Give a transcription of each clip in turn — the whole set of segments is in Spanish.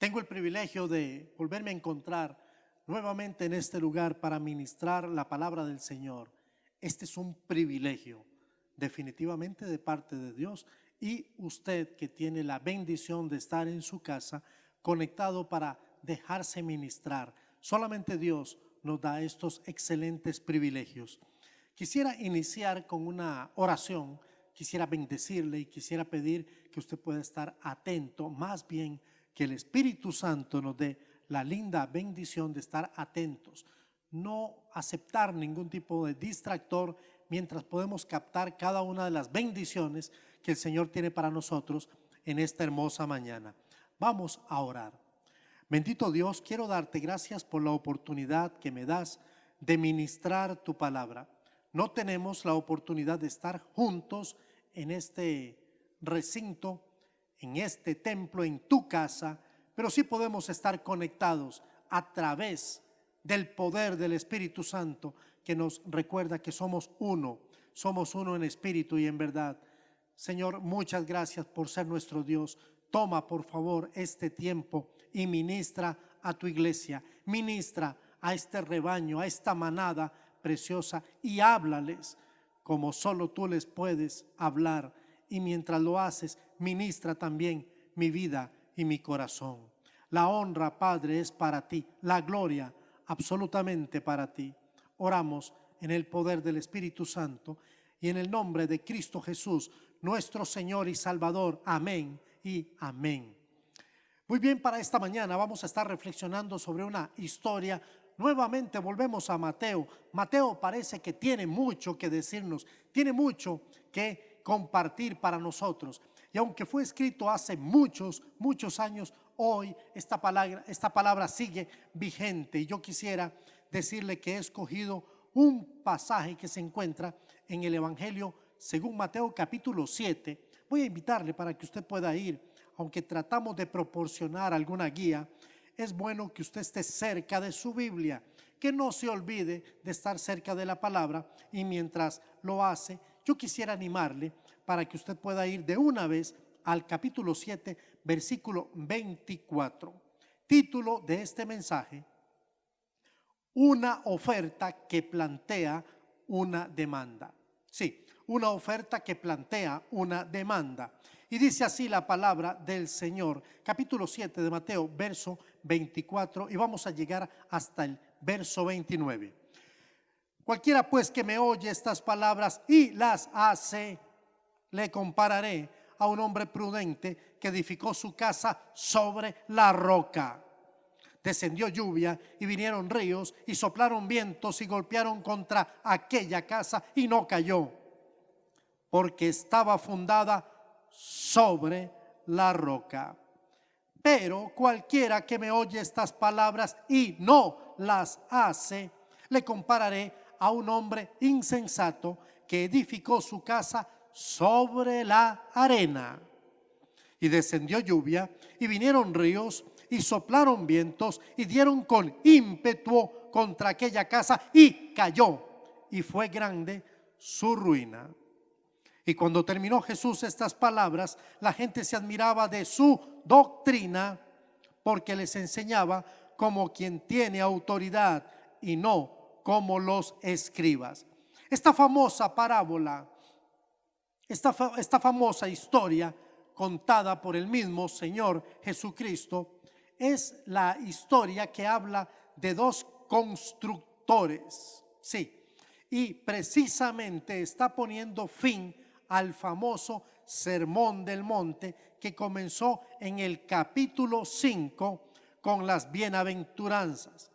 Tengo el privilegio de volverme a encontrar nuevamente en este lugar para ministrar la palabra del Señor. Este es un privilegio definitivamente de parte de Dios, y usted que tiene la bendición de estar en su casa conectado para dejarse ministrar. Solamente Dios nos da estos excelentes privilegios. Quisiera iniciar con una oración, quisiera bendecirle y quisiera pedir que usted pueda estar atento, más bien que el Espíritu Santo nos dé la linda bendición de estar atentos, no aceptar ningún tipo de distractor mientras podemos captar cada una de las bendiciones que el Señor tiene para nosotros en esta hermosa mañana. Vamos a orar. Bendito Dios, quiero darte gracias por la oportunidad que me das de ministrar tu palabra. No tenemos la oportunidad de estar juntos en este recinto, en este templo, en tu casa, pero sí podemos estar conectados a través del poder del Espíritu Santo, que nos recuerda que somos uno en espíritu y en verdad. Señor, muchas gracias por ser nuestro Dios. Toma por favor este tiempo y ministra a tu iglesia, ministra a este rebaño, a esta manada preciosa, y háblales como solo tú les puedes hablar. Y mientras lo haces, ministra también mi vida y mi corazón. La honra, Padre, es para ti, la gloria absolutamente para ti. Oramos en el poder del Espíritu Santo y en el nombre de Cristo Jesús, nuestro Señor y Salvador. Amén y amén. Muy bien, para esta mañana vamos a estar reflexionando sobre una historia. Nuevamente volvemos a Mateo. Mateo parece que tiene mucho que decirnos, tiene mucho que compartir para nosotros. Y aunque fue escrito hace muchos años, hoy esta palabra sigue vigente. Y yo quisiera decirle que he escogido un pasaje que se encuentra en el Evangelio según Mateo capítulo 7. Voy a invitarle para que usted pueda ir, aunque tratamos de proporcionar alguna guía. Es bueno que usted esté cerca de su Biblia, que no se olvide de estar cerca de la palabra, y mientras lo hace, yo quisiera animarle para que usted pueda ir de una vez al capítulo 7, versículo 24. Título de este mensaje: una oferta que plantea una demanda. Sí, una oferta que plantea una demanda. Y dice así la palabra del Señor, capítulo 7 de Mateo, verso 24, y vamos a llegar hasta el verso 29. Cualquiera pues que me oye estas palabras y las hace, le compararé a un hombre prudente que edificó su casa sobre la roca. Descendió lluvia y vinieron ríos y soplaron vientos y golpearon contra aquella casa y no cayó, porque estaba fundada sobre la roca. Pero cualquiera que me oye estas palabras y no las hace, le compararé a un hombre insensato que edificó su casa sobre la arena. Y descendió lluvia y vinieron ríos y soplaron vientos y dieron con ímpetu contra aquella casa y cayó, y fue grande su ruina. Y cuando terminó Jesús estas palabras, la gente se admiraba de su doctrina, porque les enseñaba como quien tiene autoridad y no como los escribas. Esta famosa parábola, esta famosa historia contada por el mismo Señor Jesucristo, es la historia que habla de dos constructores. Sí, y precisamente está poniendo fin al famoso Sermón del Monte, que comenzó en el capítulo 5 con las bienaventuranzas.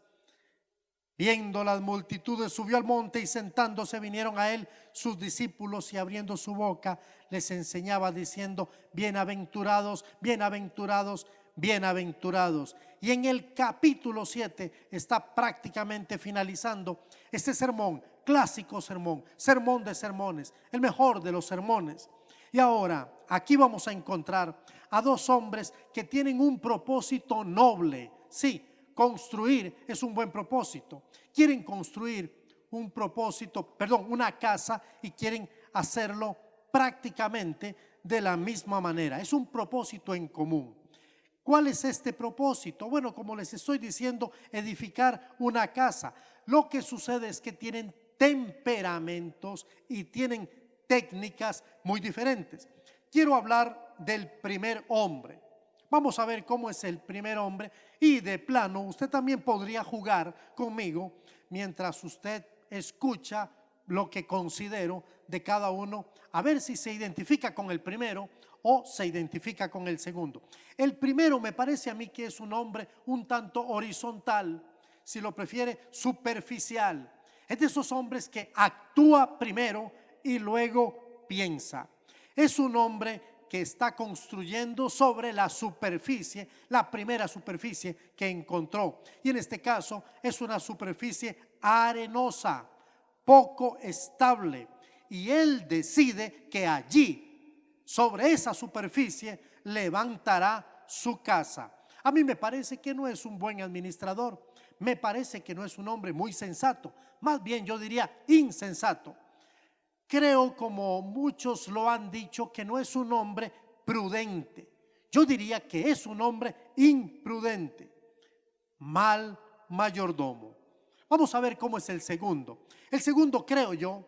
Viendo las multitudes, subió al monte y sentándose vinieron a él sus discípulos, y abriendo su boca les enseñaba diciendo: bienaventurados, bienaventurados, bienaventurados. Y en el capítulo 7 está prácticamente finalizando este sermón, clásico sermón, sermón de sermones, el mejor de los sermones. Y ahora aquí vamos a encontrar a dos hombres que tienen un propósito noble. Sí, construir es un buen propósito. Quieren construir una casa, y quieren hacerlo prácticamente de la misma manera. Es un propósito en común. ¿Cuál es este propósito? Bueno, como les estoy diciendo, edificar una casa. Lo que sucede es que tienen temperamentos y tienen técnicas muy diferentes. Quiero hablar del primer hombre. Vamos a ver cómo es el primer hombre y de plano usted también podría jugar conmigo mientras usted escucha lo que considero de cada uno, a ver si se identifica con el primero o se identifica con el segundo. El primero me parece a mí que es un hombre un tanto horizontal, si lo prefiere superficial. Es de esos hombres que actúa primero y luego piensa. Es un hombre que está construyendo sobre la superficie, la primera superficie que encontró. Y en este caso es una superficie arenosa, poco estable. Y él decide que allí, sobre esa superficie, levantará su casa. A mí me parece que no es un buen administrador. Me parece que no es un hombre muy sensato. Más bien yo diría insensato. Creo, como muchos lo han dicho, que no es un hombre prudente. Yo diría que es un hombre imprudente. Mal mayordomo. Vamos a ver cómo es el segundo. El segundo creo yo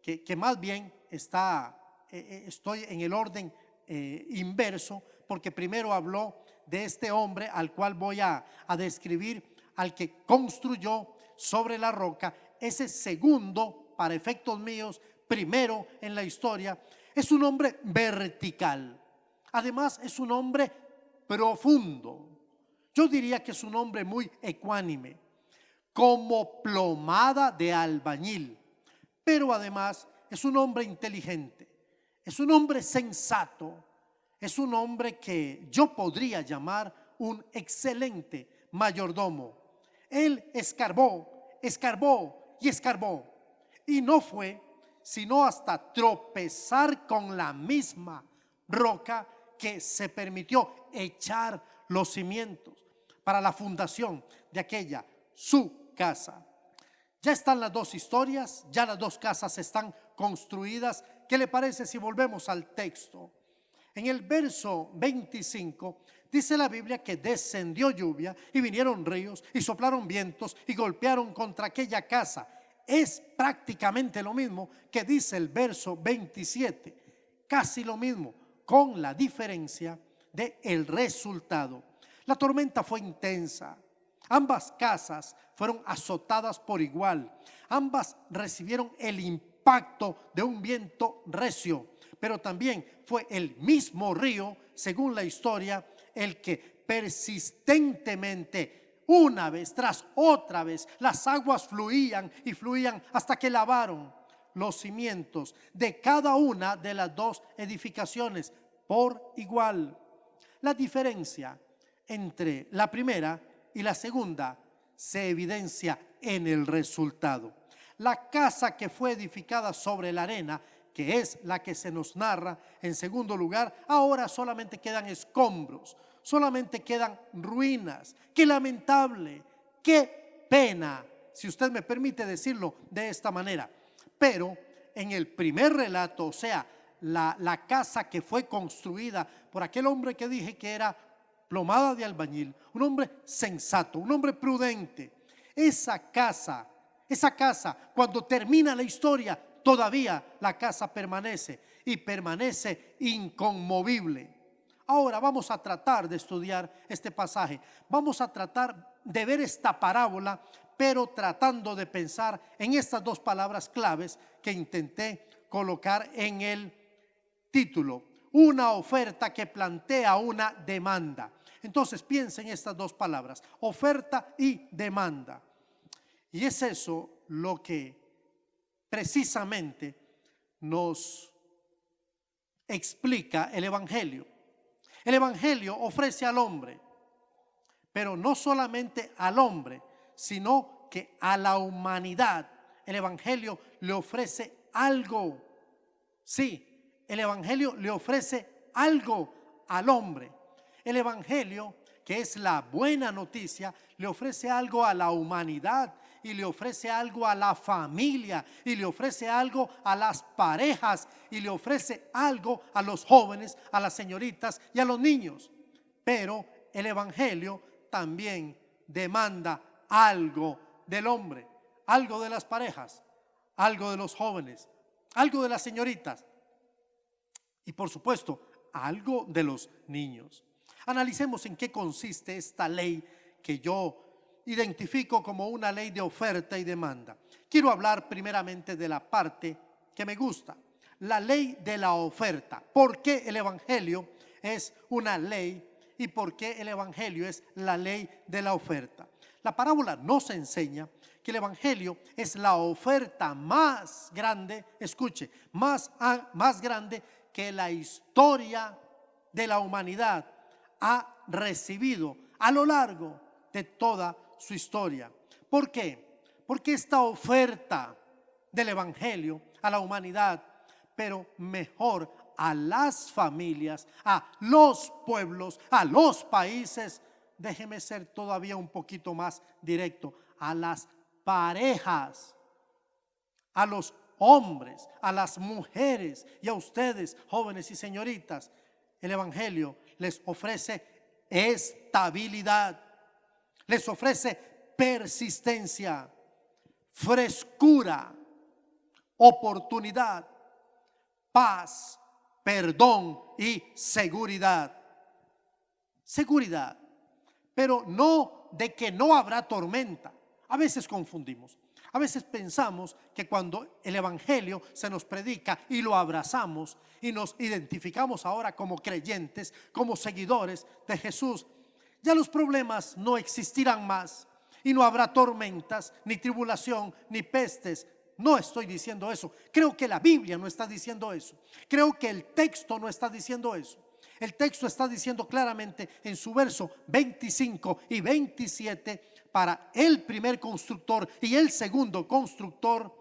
que más bien estoy en el orden inverso, porque primero habló de este hombre al cual voy a describir, al que construyó sobre la roca. Ese segundo, para efectos míos, primero en la historia, es un hombre vertical. Además es un hombre profundo. Yo diría que es un hombre muy ecuánime, como plomada de albañil, pero además es un hombre inteligente, es un hombre sensato, es un hombre que yo podría llamar un excelente mayordomo. Él escarbó, escarbó y escarbó, y no fue sino hasta tropezar con la misma roca que se permitió echar los cimientos para la fundación de aquella su casa. Ya están las dos historias, ya las dos casas están construidas. ¿Qué le parece si volvemos al texto? En el verso 25 dice la Biblia que descendió lluvia y vinieron ríos y soplaron vientos y golpearon contra aquella casa. Es prácticamente lo mismo que dice el verso 27, casi lo mismo, con la diferencia del resultado. La tormenta fue intensa. Ambas casas fueron azotadas por igual. Ambas recibieron el impacto de un viento recio, pero también fue el mismo río, según la historia, el que persistentemente, una vez tras otra vez, las aguas fluían y fluían hasta que lavaron los cimientos de cada una de las dos edificaciones por igual. La diferencia entre la primera y la segunda se evidencia en el resultado. La casa que fue edificada sobre la arena, que es la que se nos narra en segundo lugar, ahora solamente quedan escombros, solamente quedan ruinas. Qué lamentable, qué pena, si usted me permite decirlo de esta manera. Pero en el primer relato, o sea, la casa que fue construida por aquel hombre que dije que era plomada de albañil, un hombre sensato, un hombre prudente, esa casa, cuando termina la historia, todavía la casa permanece y permanece inconmovible. Ahora vamos a tratar de estudiar este pasaje, vamos a tratar de ver esta parábola, pero tratando de pensar en estas dos palabras claves que intenté colocar en el título. Una oferta que plantea una demanda. Entonces piensa en estas dos palabras, oferta y demanda. Y es eso lo que precisamente nos explica el Evangelio. El Evangelio ofrece al hombre, pero no solamente al hombre, sino que a la humanidad. El Evangelio le ofrece algo. Sí, el Evangelio le ofrece algo al hombre. El Evangelio, que es la buena noticia, le ofrece algo a la humanidad y le ofrece algo a la familia y le ofrece algo a las parejas y le ofrece algo a los jóvenes, a las señoritas y a los niños. Pero el evangelio también demanda algo del hombre, algo de las parejas, algo de los jóvenes, algo de las señoritas y por supuesto algo de los niños. Analicemos en qué consiste esta ley que yo identifico como una ley de oferta y demanda. Quiero hablar primeramente de la parte que me gusta, la ley de la oferta. ¿Por qué el evangelio es una ley y por qué el evangelio es la ley de la oferta? La parábola nos enseña que el evangelio es la oferta más grande, escuche, más grande que la historia de la humanidad ha recibido a lo largo de toda su historia. ¿Por qué? Porque esta oferta del evangelio a la humanidad, pero mejor a las familias, a los pueblos, a los países, déjeme ser todavía un poquito más directo, a las parejas, a los hombres, a las mujeres y a ustedes, jóvenes y señoritas, el evangelio les ofrece estabilidad, les ofrece persistencia, frescura, oportunidad, paz, perdón y seguridad. Seguridad, pero no de que no habrá tormenta. A veces confundimos. A veces pensamos que cuando el evangelio se nos predica y lo abrazamos y nos identificamos ahora como creyentes, como seguidores de Jesús, ya los problemas no existirán más y no habrá tormentas, ni tribulación, ni pestes. No estoy diciendo eso. Creo que la Biblia no está diciendo eso. Creo que el texto no está diciendo eso. El texto está diciendo claramente en su verso 25 y 27 para el primer constructor y el segundo constructor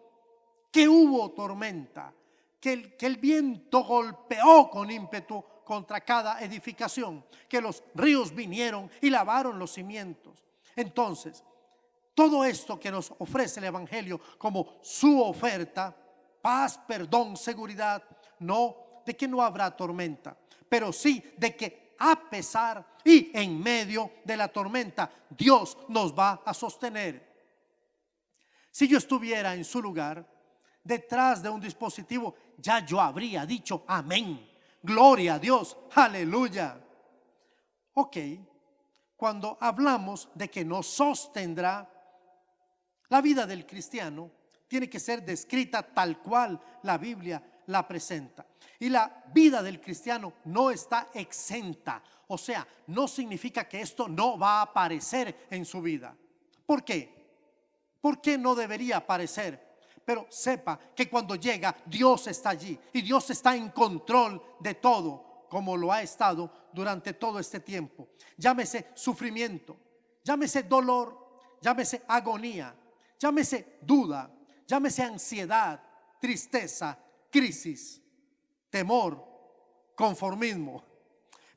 que hubo tormenta, que el viento golpeó con ímpetu contra cada edificación, que los ríos vinieron y lavaron los cimientos. Entonces, todo esto que nos ofrece el evangelio como su oferta, paz, perdón, seguridad, no de que no habrá tormenta, pero sí de que a pesar y en medio de la tormenta Dios nos va a sostener. Si yo estuviera en su lugar, detrás de un dispositivo, ya yo habría dicho amén, gloria a Dios, aleluya. Ok, cuando hablamos de que nos sostendrá, la vida del cristiano tiene que ser descrita tal cual la Biblia la presenta. Y la vida del cristiano no está exenta. O sea, no significa que esto no va a aparecer en su vida. ¿Por qué? ¿Por qué no debería aparecer? Pero sepa que cuando llega, Dios está allí y Dios está en control de todo, como lo ha estado durante todo este tiempo. Llámese sufrimiento, llámese dolor, llámese agonía, llámese duda, llámese ansiedad, tristeza, crisis, temor, conformismo.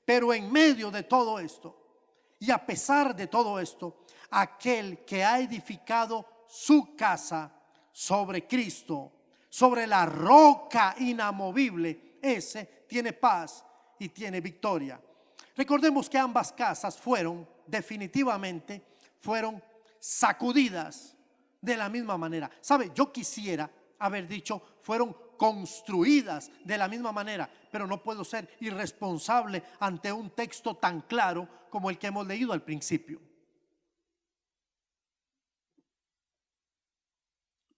Pero en medio de todo esto y a pesar de todo esto, aquel que ha edificado su casa sobre Cristo, sobre la roca inamovible, ese tiene paz y tiene victoria. Recordemos que ambas casas definitivamente fueron sacudidas de la misma manera. ¿Sabe? Yo quisiera haber dicho fueron construidas de la misma manera, pero no puedo ser irresponsable ante un texto tan claro como el que hemos leído al principio.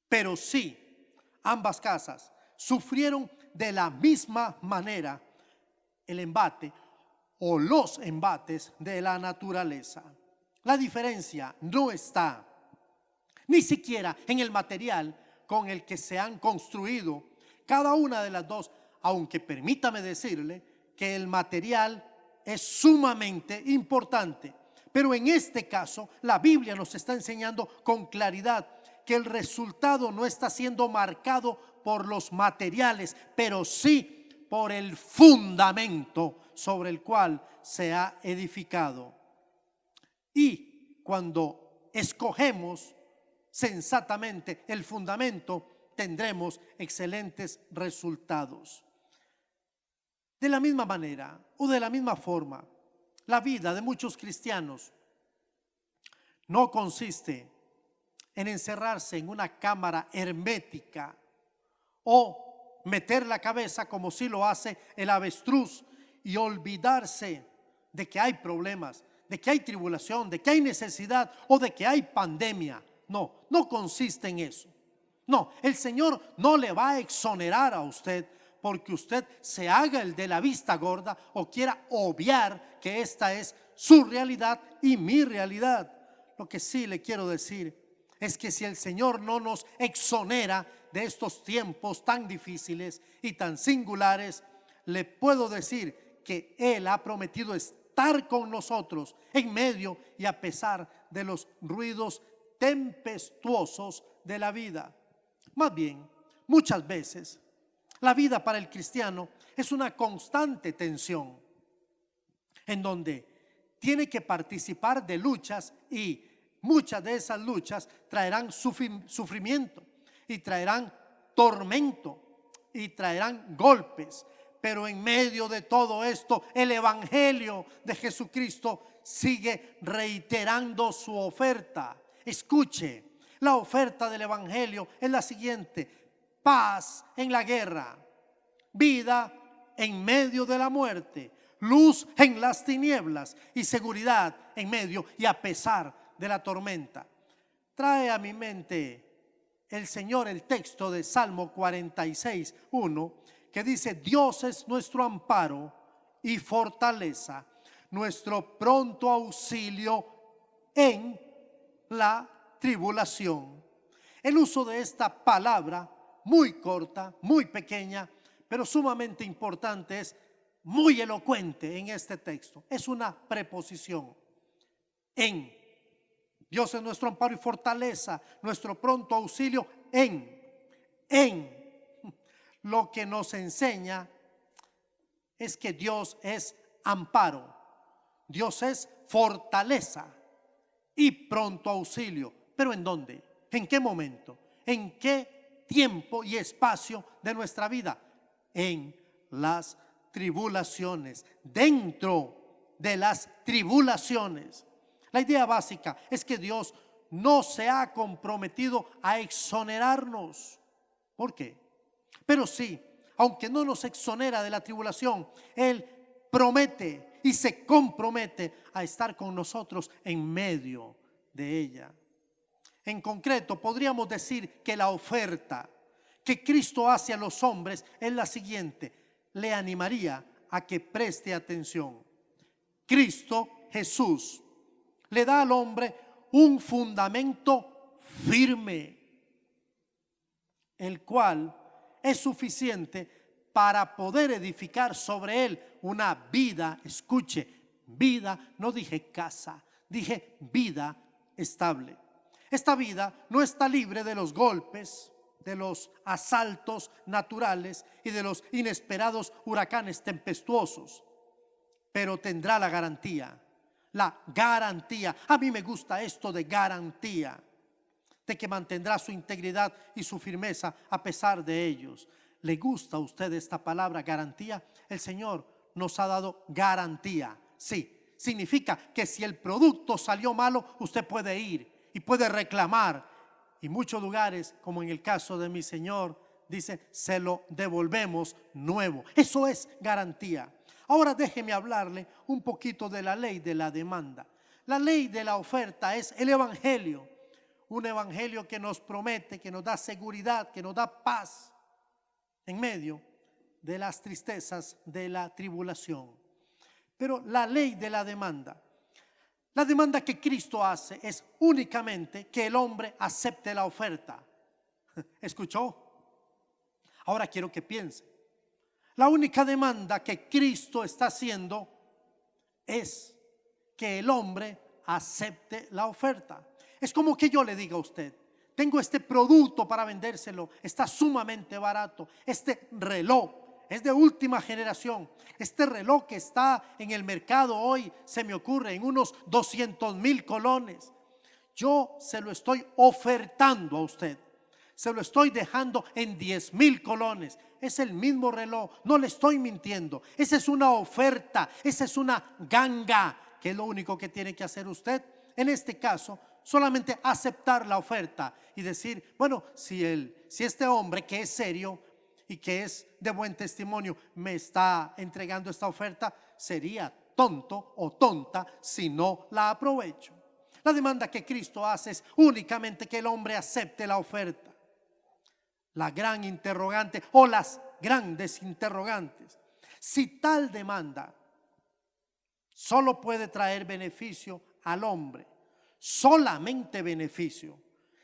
Pero sí, ambas casas sufrieron de la misma manera el embate o los embates de la naturaleza. La diferencia no está ni siquiera en el material con el que se han construido cada una de las dos, aunque permítame decirle que el material es sumamente importante. Pero en este caso, la Biblia nos está enseñando con claridad que el resultado no está siendo marcado por los materiales, pero sí por el fundamento sobre el cual se ha edificado. Y cuando escogemos sensatamente el fundamento, tendremos excelentes resultados. De la misma manera o de la misma forma, La vida de muchos cristianos no consiste en encerrarse en una cámara hermética o meter la cabeza como si lo hace el avestruz y olvidarse de que hay problemas, de que hay tribulación, de que hay necesidad o de que hay pandemia. No, no consiste en eso. No, el Señor no le va a exonerar a usted porque usted se haga el de la vista gorda o quiera obviar que esta es su realidad y mi realidad. Lo que sí le quiero decir es que si el Señor no nos exonera de estos tiempos tan difíciles y tan singulares, le puedo decir que Él ha prometido estar con nosotros en medio y a pesar de los ruidos tempestuosos de la vida. Más bien, muchas veces, la vida para el cristiano es una constante tensión en donde tiene que participar de luchas y muchas de esas luchas traerán sufrimiento y traerán tormento y traerán golpes. Pero en medio de todo esto, el Evangelio de Jesucristo sigue reiterando su oferta. Escuche, la oferta del Evangelio es la siguiente: paz en la guerra, vida en medio de la muerte, luz en las tinieblas y seguridad en medio y a pesar de la tormenta. Trae a mi mente el Señor el texto de Salmo 46:1, que dice: Dios es nuestro amparo y fortaleza, nuestro pronto auxilio en la tribulación. El uso de esta palabra, muy corta, muy pequeña, pero sumamente importante, es muy elocuente en este texto. Es una preposición. En. Dios es nuestro amparo y fortaleza, nuestro pronto auxilio en. Lo que nos enseña es que Dios es amparo, Dios es fortaleza y pronto auxilio. ¿Pero en dónde? ¿En qué momento? ¿En qué tiempo y espacio de nuestra vida? En las tribulaciones, dentro de las tribulaciones. La idea básica es que Dios no se ha comprometido a exonerarnos. ¿Por qué? Pero sí, aunque no nos exonera de la tribulación, Él promete y se compromete a estar con nosotros en medio de ella. En concreto, podríamos decir que la oferta que Cristo hace a los hombres es la siguiente. Le animaría a que preste atención. Cristo Jesús le da al hombre un fundamento firme, el cual es suficiente para poder edificar sobre él una vida. Escuche, vida, no dije casa, dije vida estable. Esta vida no está libre de los golpes, de los asaltos naturales y de los inesperados huracanes tempestuosos, pero tendrá la garantía. A mí me gusta esto de garantía, de que mantendrá su integridad y su firmeza a pesar de ellos. ¿Le gusta a usted esta palabra garantía? El Señor nos ha dado garantía. Sí, significa que si el producto salió malo, usted puede ir y puede reclamar. Y muchos lugares, como en el caso de mi Señor, dice: se lo devolvemos nuevo. Eso es garantía. Ahora déjeme hablarle un poquito de la ley de la demanda. La ley de la oferta es el Evangelio. Un Evangelio que nos promete, que nos da seguridad, que nos da paz en medio de las tristezas de la tribulación. Pero la ley de la demanda que Cristo hace es únicamente que el hombre acepte la oferta. ¿Escuchó? Ahora quiero que piense. La única demanda que Cristo está haciendo es que el hombre acepte la oferta. Es como que yo le diga a usted: tengo este producto para vendérselo, está sumamente barato. Este reloj es de última generación. Este reloj que está en el mercado hoy, se me ocurre, en unos 200,000 colones. Yo se lo estoy ofertando a usted. Se lo estoy dejando en 10,000 colones. Es el mismo reloj, no le estoy mintiendo. Esa es una oferta, esa es una ganga, que es lo único que tiene que hacer usted. En este caso, solamente aceptar la oferta y decir, bueno, si este hombre que es serio y que es de buen testimonio me está entregando esta oferta, sería tonto o tonta si no la aprovecho. La demanda que Cristo hace es únicamente que el hombre acepte la oferta. La gran interrogante o las grandes interrogantes: si tal demanda solo puede traer beneficio al hombre, solamente beneficio,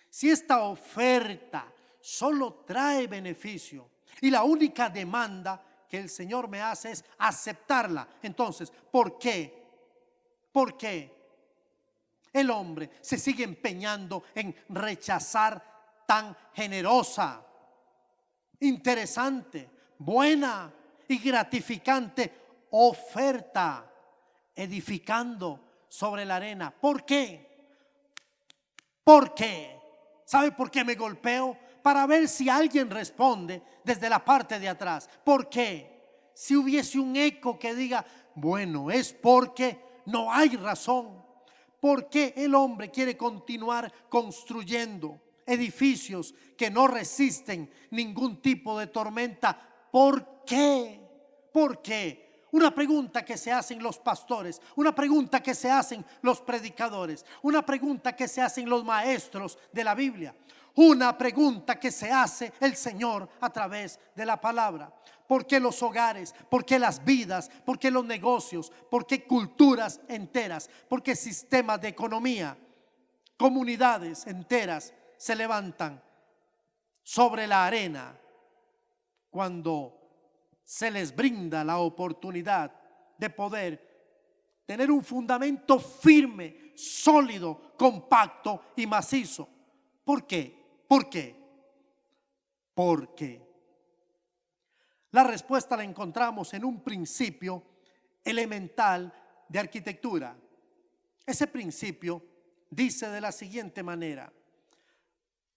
si esta oferta solo trae beneficio y la única demanda que el Señor me hace es aceptarla, entonces, ¿por qué? ¿Por qué el hombre se sigue empeñando en rechazar tan generosa, interesante, buena y gratificante oferta, edificando sobre la arena? ¿Por qué? ¿Por qué? ¿Sabe por qué me golpeo? Para ver si alguien responde desde la parte de atrás. ¿Por qué? Si hubiese un eco que diga, bueno, es porque no hay razón. ¿Por qué el hombre quiere continuar construyendo edificios que no resisten ningún tipo de tormenta? ¿Por qué? ¿Por qué? Una pregunta que se hacen los pastores, una pregunta que se hacen los predicadores, una pregunta que se hacen los maestros de la Biblia, una pregunta que se hace el Señor a través de la palabra. ¿Por qué los hogares? ¿Por qué las vidas? ¿Por qué los negocios? ¿Por qué culturas enteras? ¿Por qué sistemas de economía? Comunidades enteras se levantan sobre la arena cuando se les brinda la oportunidad de poder tener un fundamento firme, sólido, compacto y macizo. ¿Por qué? ¿Por qué? Porque la respuesta la encontramos en un principio elemental de arquitectura. Ese principio dice de la siguiente manera: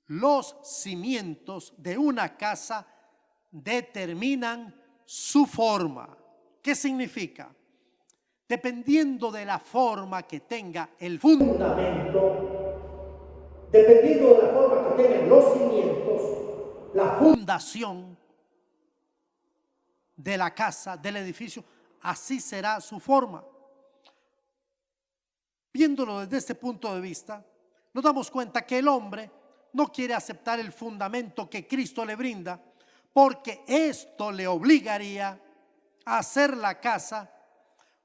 los cimientos de una casa determinan su forma. ¿Qué significa? Dependiendo de la forma que tenga el fundamento, dependiendo de la forma que tengan los cimientos, la fundación de la casa, del edificio, así será su forma. Viéndolo desde este punto de vista, nos damos cuenta que el hombre no quiere aceptar el fundamento que Cristo le brinda, porque esto le obligaría a hacer la casa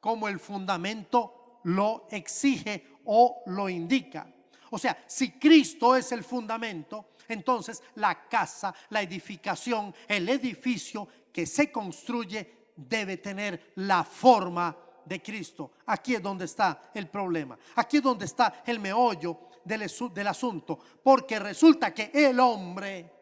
como el fundamento lo exige o lo indica. O sea, si Cristo es el fundamento, entonces la casa, la edificación, el edificio que se construye debe tener la forma de Cristo. Aquí es donde está el problema. Aquí es donde está el meollo del asunto. Porque resulta que el hombre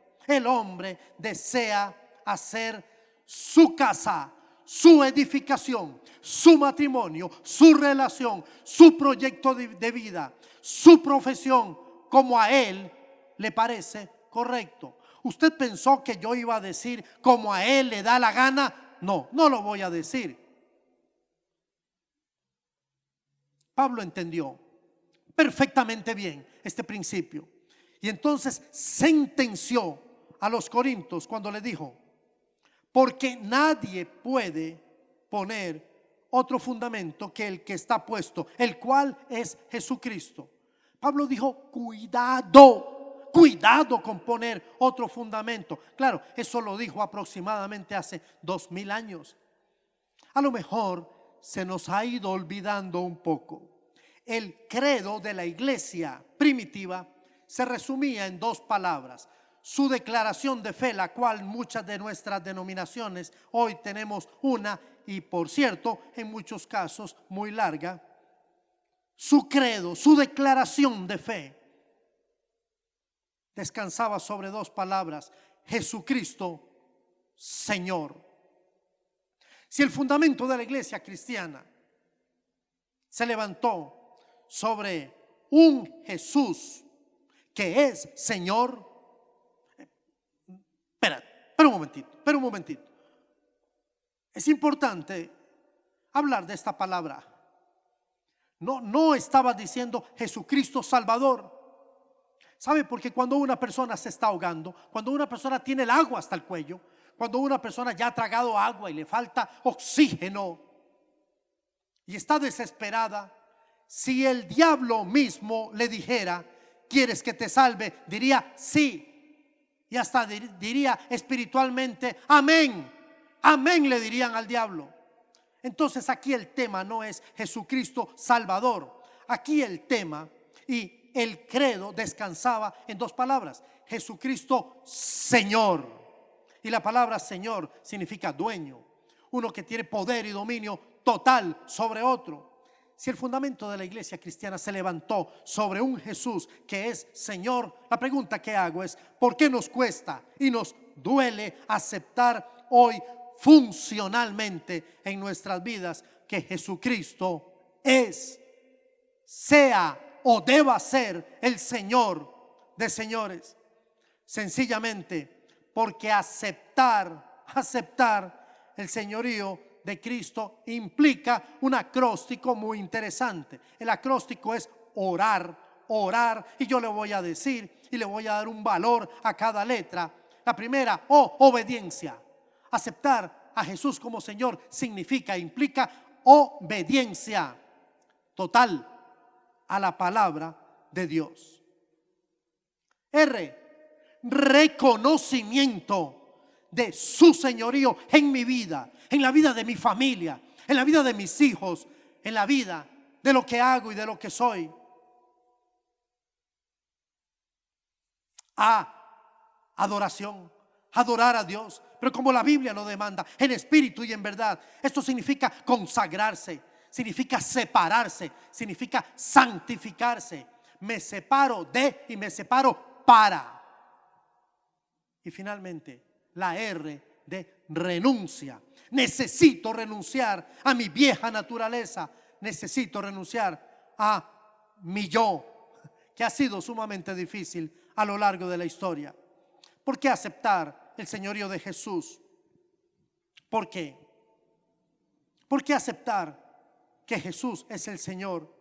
desea hacer su casa, su edificación, su matrimonio, su relación, su proyecto de vida, su profesión, como a él le parece correcto. ¿Usted pensó que yo iba a decir como a él le da la gana? No, no lo voy a decir. Pablo entendió perfectamente bien este principio y entonces sentenció a los corintios cuando le dijo: porque nadie puede poner otro fundamento que el que está puesto, el cual es Jesucristo. Pablo dijo: cuidado con poner otro fundamento. Claro, eso lo dijo aproximadamente hace 2000 años. A lo mejor se nos ha ido olvidando un poco. El credo de la iglesia primitiva se resumía en 2 palabras: su declaración de fe, la cual muchas de nuestras denominaciones hoy tenemos una, y por cierto, en muchos casos muy larga. Su credo, su declaración de fe, descansaba sobre 2 palabras: Jesucristo, Señor. Si el fundamento de la iglesia cristiana se levantó sobre un Jesús que es Señor, Espera un momentito. Es importante hablar de esta palabra. No estaba diciendo Jesucristo Salvador. ¿Sabe? Porque cuando una persona se está ahogando, cuando una persona tiene el agua hasta el cuello, cuando una persona ya ha tragado agua y le falta oxígeno y está desesperada, si el diablo mismo le dijera, ¿quieres que te salve?, diría sí. Y hasta diría espiritualmente, amén. Amén le dirían al diablo. Entonces aquí el tema no es Jesucristo Salvador. Aquí el tema y el credo descansaba en dos palabras: Jesucristo Señor. Y la palabra Señor significa dueño, uno que tiene poder y dominio total sobre otro. Si el fundamento de la iglesia cristiana se levantó sobre un Jesús que es Señor, la pregunta que hago es: ¿por qué nos cuesta y nos duele aceptar hoy funcionalmente en nuestras vidas que Jesucristo es, sea o deba ser el Señor de señores? Sencillamente porque aceptar el señorío de Cristo implica un acróstico muy interesante. El acróstico es orar, y yo le voy a decir y le voy a dar un valor a cada letra. La primera, obediencia. Aceptar a Jesús como Señor implica obediencia total a la palabra de Dios. Reconocimiento de su señorío en mi vida, en la vida de mi familia, en la vida de mis hijos, en la vida de lo que hago y de lo que soy. Adoración, adorar a Dios, pero como la Biblia lo demanda, en espíritu y en verdad. Esto significa consagrarse, significa separarse, significa santificarse. Me separo de y me separo para. Y finalmente, la R de renuncia. Necesito renunciar a mi vieja naturaleza. Necesito renunciar a mi yo, que ha sido sumamente difícil a lo largo de la historia. ¿Por qué aceptar el señorío de Jesús? ¿Por qué? ¿Por qué aceptar que Jesús es el Señor?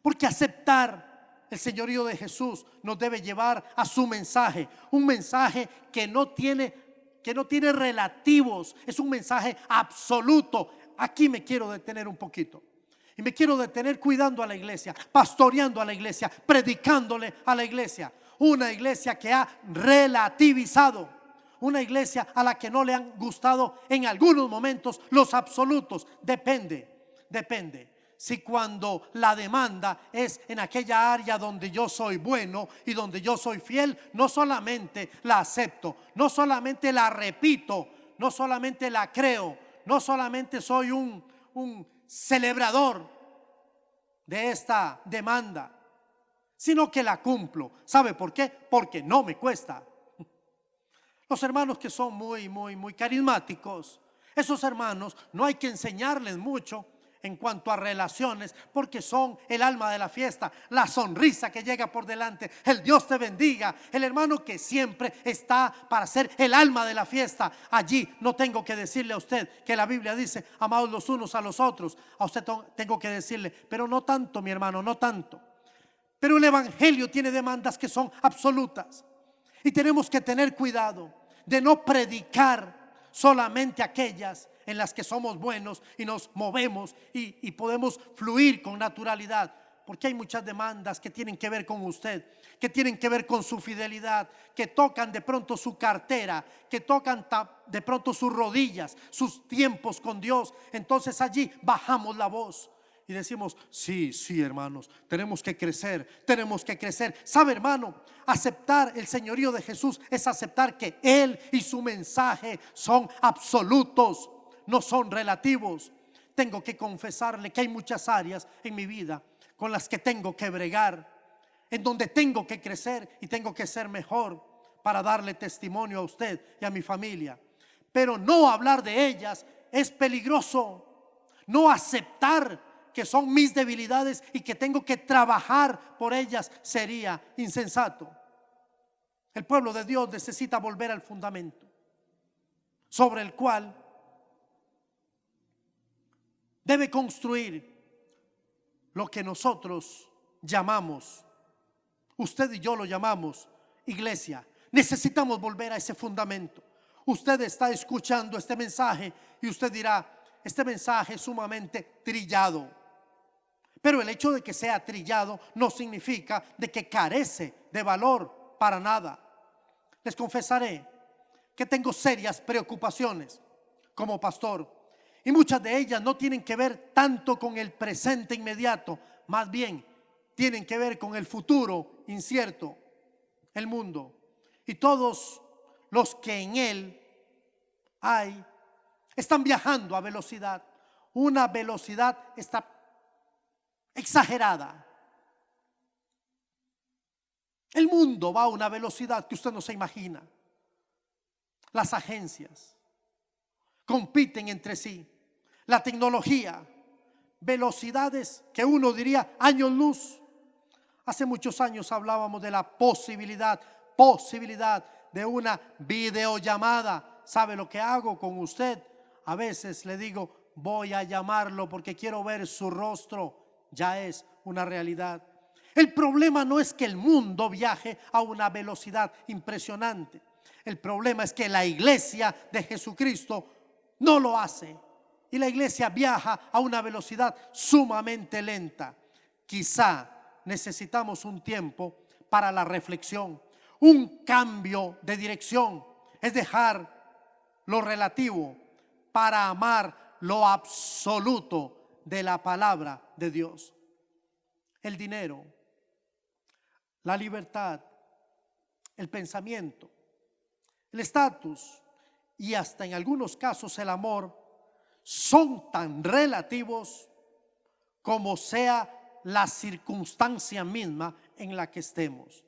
Porque aceptar el señorío de Jesús nos debe llevar a su mensaje, un mensaje que no tiene relativos, es un mensaje absoluto. Aquí me quiero detener un poquito y me quiero detener cuidando a la iglesia, pastoreando a la iglesia, predicándole a la iglesia. Una iglesia que ha relativizado, una iglesia a la que no le han gustado en algunos momentos los absolutos. Depende. Si cuando la demanda es en aquella área donde yo soy bueno y donde yo soy fiel, no solamente la acepto, no solamente la repito, no solamente la creo, no solamente soy un celebrador de esta demanda, sino que la cumplo. ¿Sabe por qué? Porque no me cuesta. Los hermanos que son muy carismáticos, esos hermanos no hay que enseñarles mucho en cuanto a relaciones, porque son el alma de la fiesta, la sonrisa que llega por delante, el Dios te bendiga, el hermano que siempre está para ser el alma de la fiesta. Allí no tengo que decirle a usted que la Biblia dice amaos los unos a los otros. A usted tengo que decirle, pero no tanto, mi hermano, no tanto. Pero el evangelio tiene demandas que son absolutas y tenemos que tener cuidado de no predicar solamente aquellas en las que somos buenos y nos movemos y podemos fluir con naturalidad, porque hay muchas demandas que tienen que ver con usted, que tienen que ver con su fidelidad, que tocan de pronto su cartera, que tocan de pronto sus rodillas, sus tiempos con Dios. Entonces allí bajamos la voz y decimos, sí, hermanos, tenemos que crecer. ¿Sabe, hermano? Aceptar el señorío de Jesús es aceptar que Él y su mensaje son absolutos, no son relativos. Tengo que confesarle que hay muchas áreas en mi vida con las que tengo que bregar, en donde tengo que crecer y tengo que ser mejor para darle testimonio a usted y a mi familia. Pero no hablar de ellas es peligroso. No aceptar que son mis debilidades y que tengo que trabajar por ellas sería insensato. El pueblo de Dios necesita volver al fundamento. sobre el cual debe construir lo que nosotros llamamos, usted y yo lo llamamos iglesia. Necesitamos volver a ese fundamento. Usted está escuchando este mensaje y usted dirá, este mensaje es sumamente trillado. Pero el hecho de que sea trillado no significa de que carece de valor para nada. Les confesaré que tengo serias preocupaciones como pastor, y muchas de ellas no tienen que ver tanto con el presente inmediato, más bien tienen que ver con el futuro incierto, el mundo. Y todos los que en él hay están viajando a velocidad, una velocidad está exagerada. El mundo va a una velocidad que usted no se imagina. Las agencias compiten entre sí. La tecnología, velocidades que uno diría años luz. Hace muchos años hablábamos de la posibilidad de una videollamada. ¿Sabe lo que hago con usted? A veces le digo, voy a llamarlo porque quiero ver su rostro. Ya es una realidad. El problema no es que el mundo viaje a una velocidad impresionante. El problema es que la iglesia de Jesucristo no lo hace. Y la iglesia viaja a una velocidad sumamente lenta. Quizá necesitamos un tiempo para la reflexión, un cambio de dirección. Es dejar lo relativo para amar lo absoluto de la palabra de Dios. El dinero, la libertad, el pensamiento, el estatus y hasta en algunos casos el amor son tan relativos como sea la circunstancia misma en la que estemos.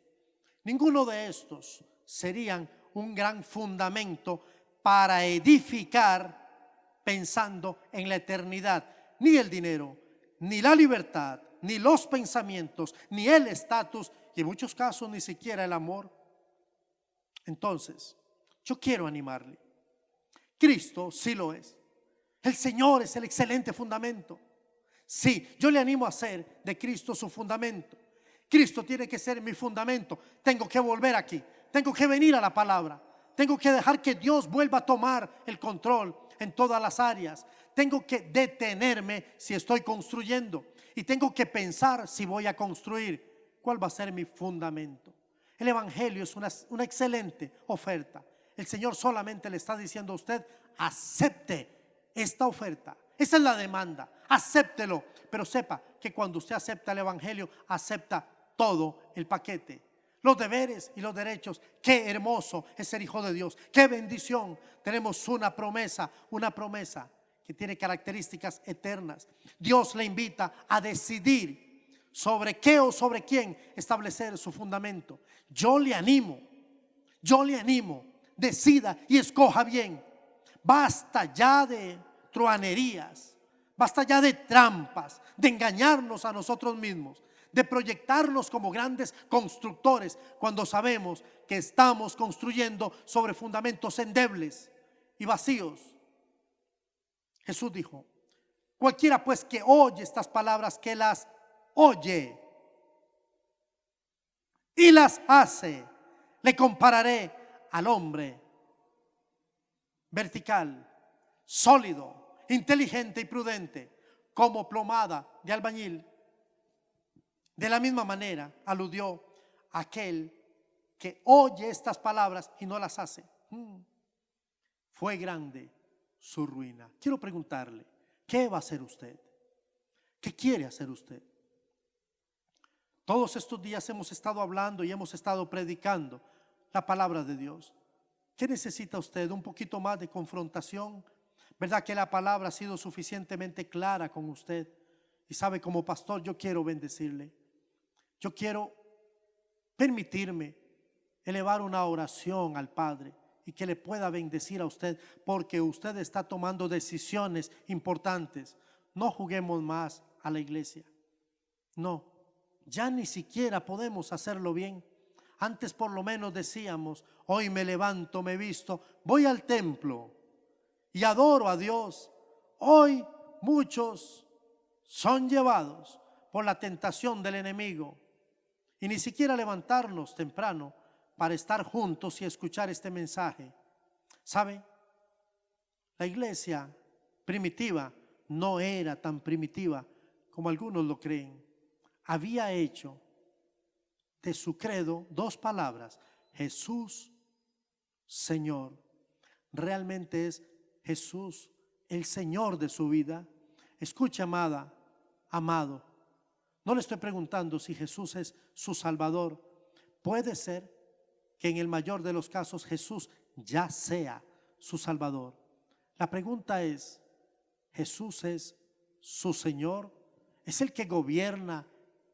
Ninguno de estos serían un gran fundamento para edificar pensando en la eternidad. Ni el dinero, ni la libertad, ni los pensamientos, ni el estatus, y en muchos casos ni siquiera el amor. Entonces, yo quiero animarle. Cristo sí lo es. El Señor es el excelente fundamento. Sí, yo le animo a hacer de Cristo su fundamento. Cristo tiene que ser mi fundamento. Tengo que volver aquí. Tengo que venir a la palabra. Tengo que dejar que Dios vuelva a tomar el control en todas las áreas. Tengo que detenerme si estoy construyendo. Y tengo que pensar si voy a construir. ¿Cuál va a ser mi fundamento? El Evangelio es una excelente oferta. El Señor solamente le está diciendo a usted, acepte esta oferta. Esa es la demanda, acéptelo. Pero sepa que cuando usted acepta el Evangelio, acepta todo el paquete, los deberes y los derechos. Qué hermoso es ser hijo de Dios, qué bendición. Tenemos una promesa que tiene características eternas. Dios le invita a decidir sobre qué o sobre quién establecer su fundamento. Yo le animo, decida y escoja bien. Basta ya de truanerías, basta ya de trampas, de engañarnos a nosotros mismos, de proyectarnos como grandes constructores cuando sabemos que estamos construyendo sobre fundamentos endebles y vacíos. Jesús dijo, cualquiera pues que oye estas palabras, que las oye y las hace, le compararé al hombre vertical, sólido, inteligente y prudente, como plomada de albañil. De la misma manera aludió aquel que oye estas palabras y no las hace. Fue grande su ruina. Quiero preguntarle, ¿qué va a hacer usted? ¿Qué quiere hacer usted? Todos estos días hemos estado hablando y hemos estado predicando la palabra de Dios. ¿Qué necesita usted? ¿Un poquito más de confrontación? ¿Verdad que la palabra ha sido suficientemente clara con usted? Y sabe, como pastor, yo quiero bendecirle. Yo quiero permitirme elevar una oración al Padre y que le pueda bendecir a usted, porque usted está tomando decisiones importantes. No juguemos más a la iglesia. No, ya ni siquiera podemos hacerlo bien. Antes por lo menos decíamos, hoy me levanto, me visto, voy al templo. y adoro a Dios. Hoy muchos son llevados por la tentación del enemigo y ni siquiera levantarnos temprano para estar juntos y escuchar este mensaje. ¿Sabe? La iglesia primitiva no era tan primitiva como algunos lo creen. Había hecho de su credo 2 palabras: Jesús, Señor. Realmente es Jesús el Señor de su vida. Escucha, amada, amado, no le estoy preguntando si Jesús es su Salvador. Puede ser que en el mayor de los casos Jesús ya sea su Salvador. La pregunta es, ¿Jesús es su Señor? ¿Es el que gobierna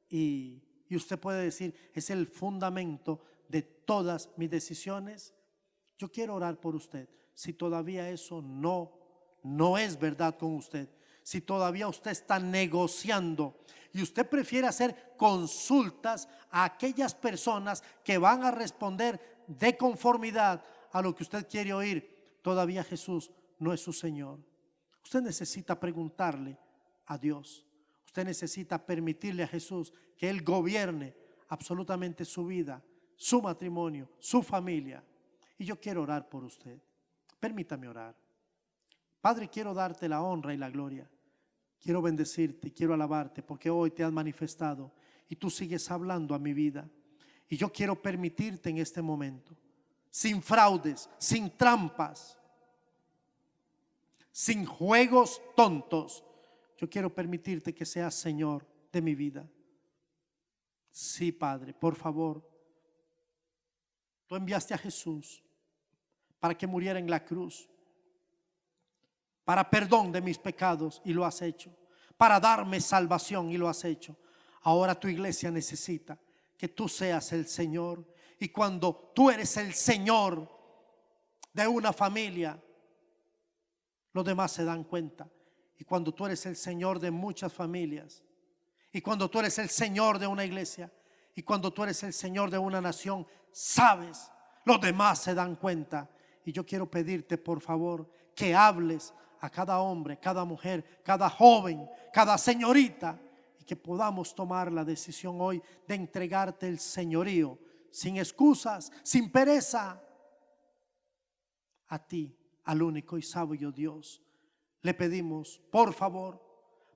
y usted puede decir es el fundamento de todas mis decisiones? Yo quiero orar por usted. Si todavía eso no es verdad con usted, si todavía usted está negociando y usted prefiere hacer consultas a aquellas personas que van a responder de conformidad a lo que usted quiere oír, todavía Jesús no es su Señor. Usted necesita preguntarle a Dios. Usted necesita permitirle a Jesús que Él gobierne absolutamente su vida, su matrimonio, su familia. Y yo quiero orar por usted. Permítame orar. Padre, quiero darte la honra y la gloria. Quiero bendecirte y quiero alabarte porque hoy te has manifestado y tú sigues hablando a mi vida. Y yo quiero permitirte en este momento, sin fraudes, sin trampas, sin juegos tontos, yo quiero permitirte que seas Señor de mi vida. Sí, Padre, por favor. Tú enviaste a Jesús para que muriera en la cruz, para perdón de mis pecados, y lo has hecho, para darme salvación, y lo has hecho. Ahora tu iglesia necesita que tú seas el Señor, y cuando tú eres el Señor de una familia, los demás se dan cuenta. Y cuando tú eres el Señor de muchas familias, y cuando tú eres el Señor de una iglesia, y cuando tú eres el Señor de una nación, sabes, los demás se dan cuenta. Y yo quiero pedirte, por favor, que hables a cada hombre, cada mujer, cada joven, cada señorita, y que podamos tomar la decisión hoy de entregarte el señorío, sin excusas, sin pereza, a ti, al único y sabio Dios. Le pedimos, por favor,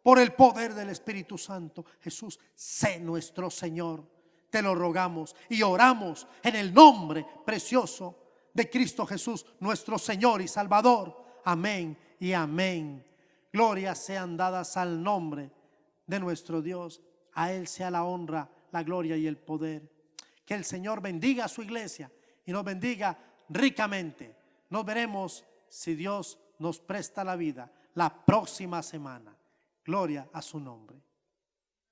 por el poder del Espíritu Santo, Jesús, sé nuestro Señor. Te lo rogamos y oramos en el nombre precioso de Cristo Jesús, nuestro Señor y Salvador. Amén y amén. Glorias sean dadas al nombre de nuestro Dios. A Él sea la honra, la gloria y el poder. Que el Señor bendiga a su iglesia y nos bendiga ricamente. Nos veremos, si Dios nos presta la vida, la próxima semana. Gloria a su nombre.